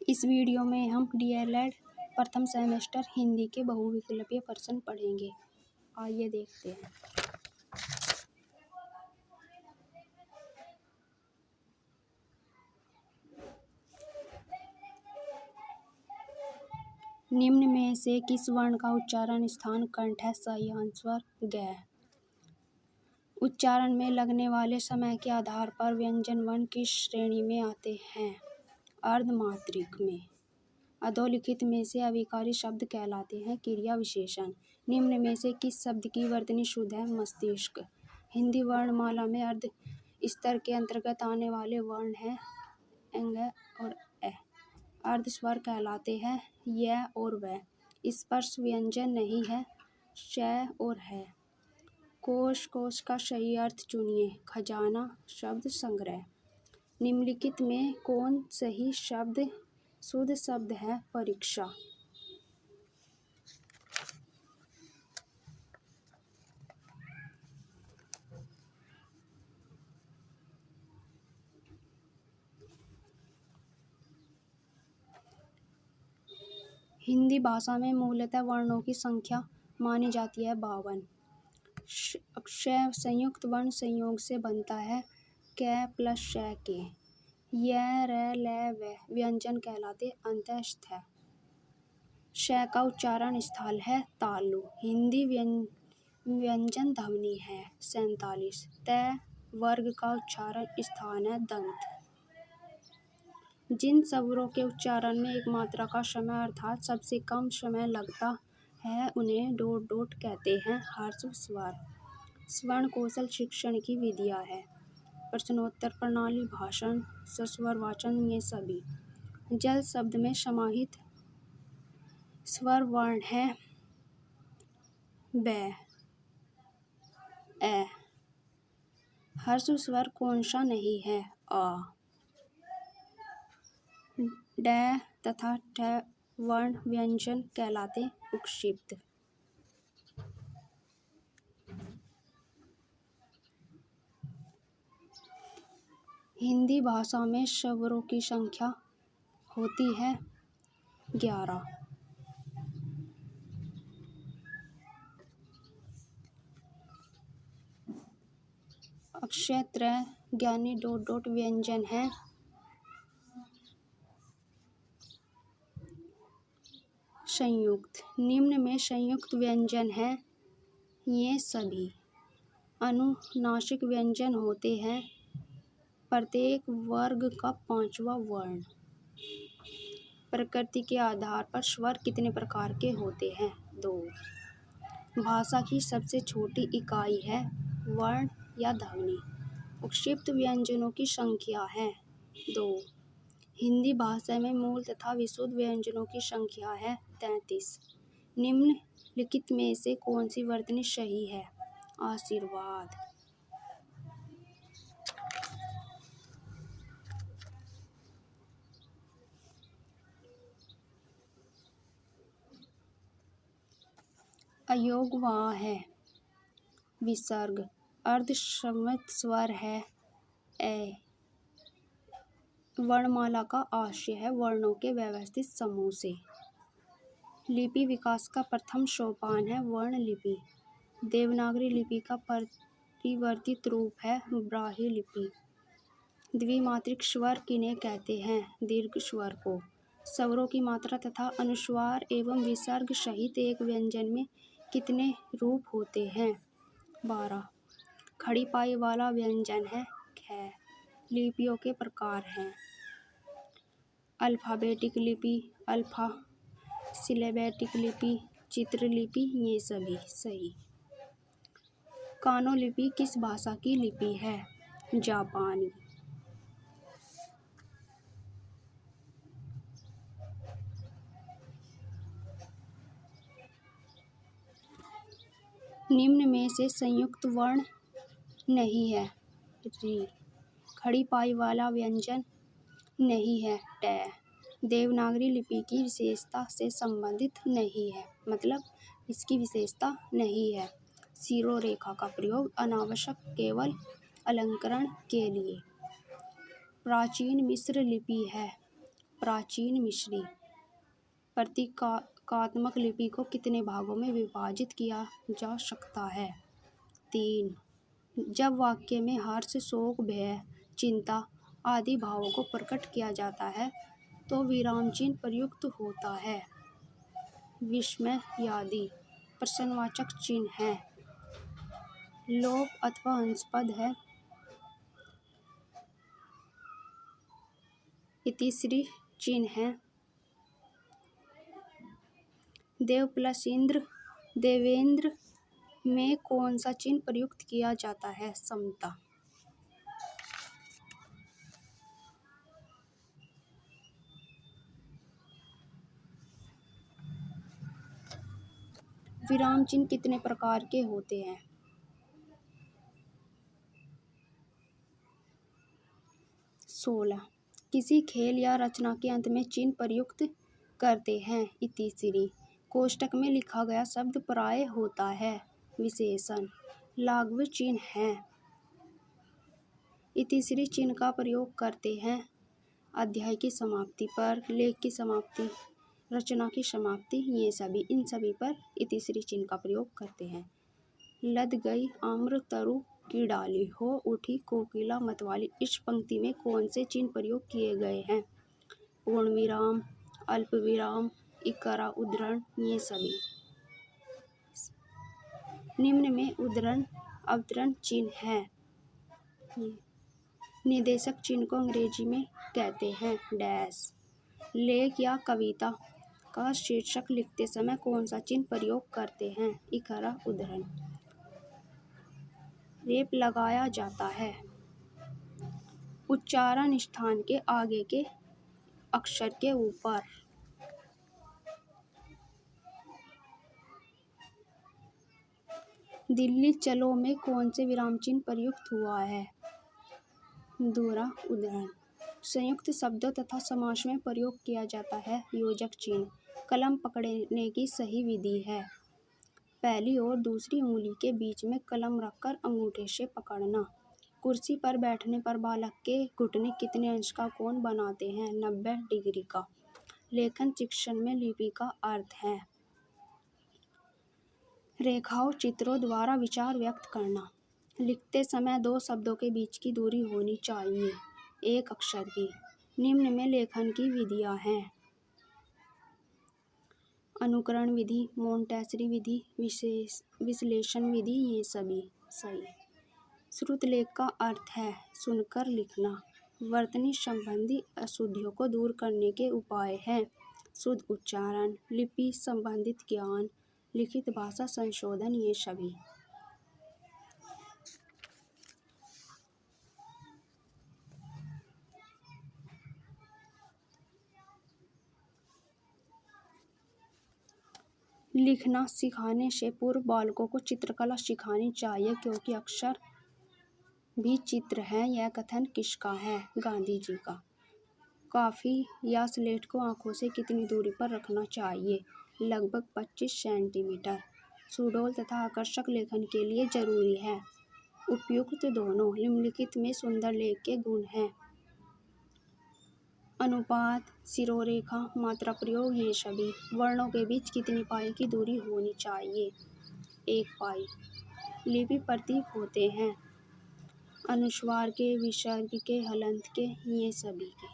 इस वीडियो में हम डीएलएड प्रथम सेमेस्टर हिंदी के बहुविकल्पीय प्रश्न पढ़ेंगे। आइए देखते हैं। निम्न में से किस वर्ण का उच्चारण स्थान कंठ है? सही आंसर ग। उच्चारण में लगने वाले समय के आधार पर व्यंजन वर्ण किस श्रेणी में आते हैं? अर्धमात्रिक में। अधोलिखित में से अविकारी शब्द कहलाते हैं? क्रिया विशेषण। निम्न में से किस शब्द की वर्तनी शुद्ध है? मस्तिष्क। हिंदी वर्णमाला में अर्ध स्तर के अंतर्गत आने वाले वर्ण हैं एंग और ए। अर्ध स्वर कहलाते हैं य और व। स्पर्श व्यंजन नहीं है श और है। कोश कोश का सही अर्थ चुनिए। खजाना शब्द संग्रह। निम्नलिखित में कौन सही शब्द शुद्ध शब्द है? परीक्षा। हिंदी भाषा में मूलतः वर्णों की संख्या मानी जाती है 52। अक्षय संयुक्त वर्ण संयोग से बनता है क प्लस श के। य र ल व व्यंजन कहलाते अंतस्थ है। श का उच्चारण स्थल है तालु। हिंदी व्यंजन ध्वनि है 47। त वर्ग का उच्चारण स्थान है दंत। जिन स्वरों के उच्चारण में एक मात्रा का समय अर्थात सबसे कम समय लगता है उन्हें डॉट डॉट कहते हैं ह्रस्व स्वर। स्वर्ण कौशल शिक्षण की विधियां है प्रश्नोत्तर प्रणाली, भाषण, सस्वर वाचन, ये सभी। जल शब्द में समाहित स्वर वर्ण है ब, ए। ह्रस्व स्वर कौन सा नहीं है? आ। ड तथा ठ वर्ण व्यंजन कहलाते उपक्षिप्त। हिंदी भाषा में स्वरों की संख्या होती है 11। अक्षय त्रय ज्ञानी डॉट डॉट व्यंजन है संयुक्त। निम्न में संयुक्त व्यंजन है ये सभी। अनुनासिक व्यंजन होते हैं प्रत्येक वर्ग का 5वां वर्ण। प्रकृति के आधार पर स्वर कितने प्रकार के होते हैं? 2। भाषा की सबसे छोटी इकाई है वर्ण या ध्वनि। उपक्षिप्त व्यंजनों की संख्या है 2। हिंदी भाषा में मूल तथा विशुद्ध व्यंजनों की संख्या है 33। निम्नलिखित में से कौन सी वर्तनी सही है? आशीर्वाद। अयोग वहाँ है। विसर्ग। अर्धसंवृत स्वर है ए। वर्णमाला का आशय है वर्णों के व्यवस्थित समूह से। लिपि विकास का प्रथम सोपान है वर्ण लिपि। देवनागरी लिपि का परिवर्तित रूप है ब्राह्मी लिपि। द्विमात्रिक स्वर किन्हें कहते हैं? दीर्घ स्वर को। स्वरों की मात्रा तथा अनुस्वार एवं विसर्ग सहित एक व्यंजन में कितने रूप होते हैं? 12। खड़ी पाई वाला व्यंजन है ख। लिपियों के प्रकार हैं अल्फाबेटिक लिपि, अल्फा सिलेबेटिक लिपि, चित्रलिपि, ये सभी सही। कानो लिपि किस भाषा की लिपि है? जापानी। निम्न में से संयुक्त वर्ण नहीं है री। खड़ी पाई वाला व्यंजन नहीं है ट। देवनागरी लिपि की विशेषता से संबंधित नहीं है मतलब इसकी विशेषता नहीं है। सिरो रेखा का प्रयोग अनावश्यक केवल अलंकरण के लिए। प्राचीन मिस्र लिपि है प्राचीन मिस्री प्रतीकात्मक लिपि को कितने भागों में विभाजित किया जा सकता है? 3। जब वाक्य में हर्ष, शोक, भय, चिंता आदि भावों को प्रकट किया जाता है तो विराम चिन्ह प्रयुक्त होता है। विस्मय आदि प्रश्नवाचक चिन्ह है। लोभ अथवा हंसपद है। इतिश्री चिन्ह है। देव प्लस इंद्र, देवेंद्र में कौन सा चिन्ह प्रयुक्त किया जाता है? समता। विराम चिन्ह कितने प्रकार के होते हैं? 16। किसी खेल या रचना के अंत में चिन्ह प्रयुक्त करते हैं। इतिश्री कोष्टक में लिखा गया शब्द प्राय होता है। विशेषण लाघव चिन्ह है। इतिश्री चिन्ह का प्रयोग करते हैं अध्याय की समाप्ति पर, लेख की समाप्ति, रचना की समाप्ति, इन सभी पर इतिश्री चिन्ह का प्रयोग करते हैं। लद गई आम्र तरु की डाली, हो उठी कोकिला मतवाली, इस पंक्ति में कौन से चिन्ह प्रयोग किए गए हैं? पूर्ण विराम, अल्प विराम, इकारा, उद्धरण, ये सभी। निम्न में उद्धरण अवतरण चिन्ह है। निर्देशक चिन्ह को अंग्रेजी में कहते हैं डैश। लेख या कविता का शीर्षक लिखते समय कौन सा चिन्ह प्रयोग करते हैं? इकारा, उद्धरण। रेप लगाया जाता है। उच्चारण स्थान के आगे के अक्षर के ऊपर। दिल्ली चलो में कौन से विराम चिन्ह प्रयुक्त हुआ है? दूहरा उद्धरण। संयुक्त शब्दों तथा समास में प्रयोग किया जाता है योजक चिन्ह। कलम पकड़ने की सही विधि है पहली और दूसरी उंगली के बीच में कलम रखकर अंगूठे से पकड़ना। कुर्सी पर बैठने पर बालक के घुटने कितने अंश का कोण बनाते हैं? 90 डिग्री का। लेखन शिक्षण में लिपि का अर्थ है रेखाओं, चित्रों द्वारा विचार व्यक्त करना। लिखते समय दो शब्दों के बीच की दूरी होनी चाहिए एक अक्षर की। निम्न में लेखन की विधियां हैं अनुकरण विधि, मोंटेसरी विधि, विश्लेषण विधि, ये सभी सही। श्रुत लेख का अर्थ है सुनकर लिखना। वर्तनी संबंधी अशुद्धियों को दूर करने के उपाय हैं शुद्ध उच्चारण, लिपि संबंधित ज्ञान, लिखित भाषा संशोधन, ये सभी। लिखना सिखाने से पूर्व बालकों को चित्रकला सिखानी चाहिए क्योंकि अक्षर भी चित्र है। यह कथन किसका है? गांधी जी का। काफी या स्लेट को आंखों से कितनी दूरी पर रखना चाहिए? लगभग 25 सेंटीमीटर। सुडौल तथा आकर्षक लेखन के लिए जरूरी है उपयुक्त दोनों। निम्नलिखित में सुंदर लेख के गुण हैं अनुपात, सिरोरेखा, मात्रा प्रयोग, ये सभी। वर्णों के बीच कितनी पाई की दूरी होनी चाहिए? 1 पाई। लिपि प्रतीक होते हैं अनुस्वार के, विसर्ग के, हलंत के, ये सभी के।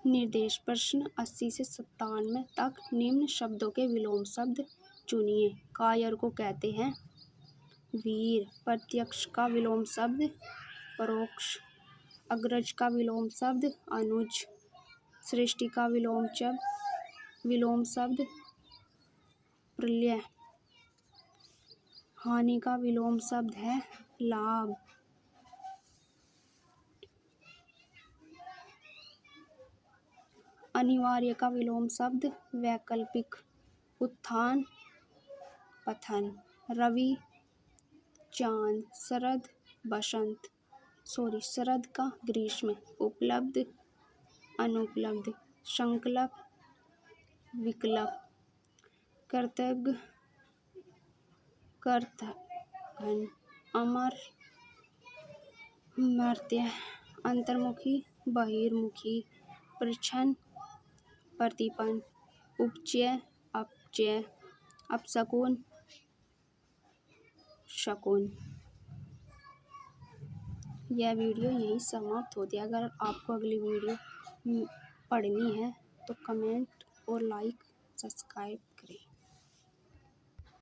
निर्देश प्रश्न 80 से 97 तक निम्न शब्दों के विलोम शब्द चुनिए। कायर को कहते हैं वीर। प्रत्यक्ष का विलोम शब्द परोक्ष। अग्रज का विलोम शब्द अनुज। सृष्टि का विलोम शब्द प्रलय। हानि का विलोम शब्द है लाभ। अनिवार्य का विलोम शब्द वैकल्पिक। उत्थान पतन। रवि चांद। शरद बसंत शरद का ग्रीष्म। उपलब्ध अनुपलब्ध। संकल्प विकल्प। कर्तव्य कर्तघ्न। अमर मर्त्य। अंतर्मुखी बहिर्मुखी, प्रच्छन्न, प्रतिपन्न, उपचय, अपचय, अपशकुन, शकुन। यह वीडियो यहीं समाप्त होती है। अगर आपको अगली वीडियो पढ़नी है तो कमेंट और लाइक सब्सक्राइब करें।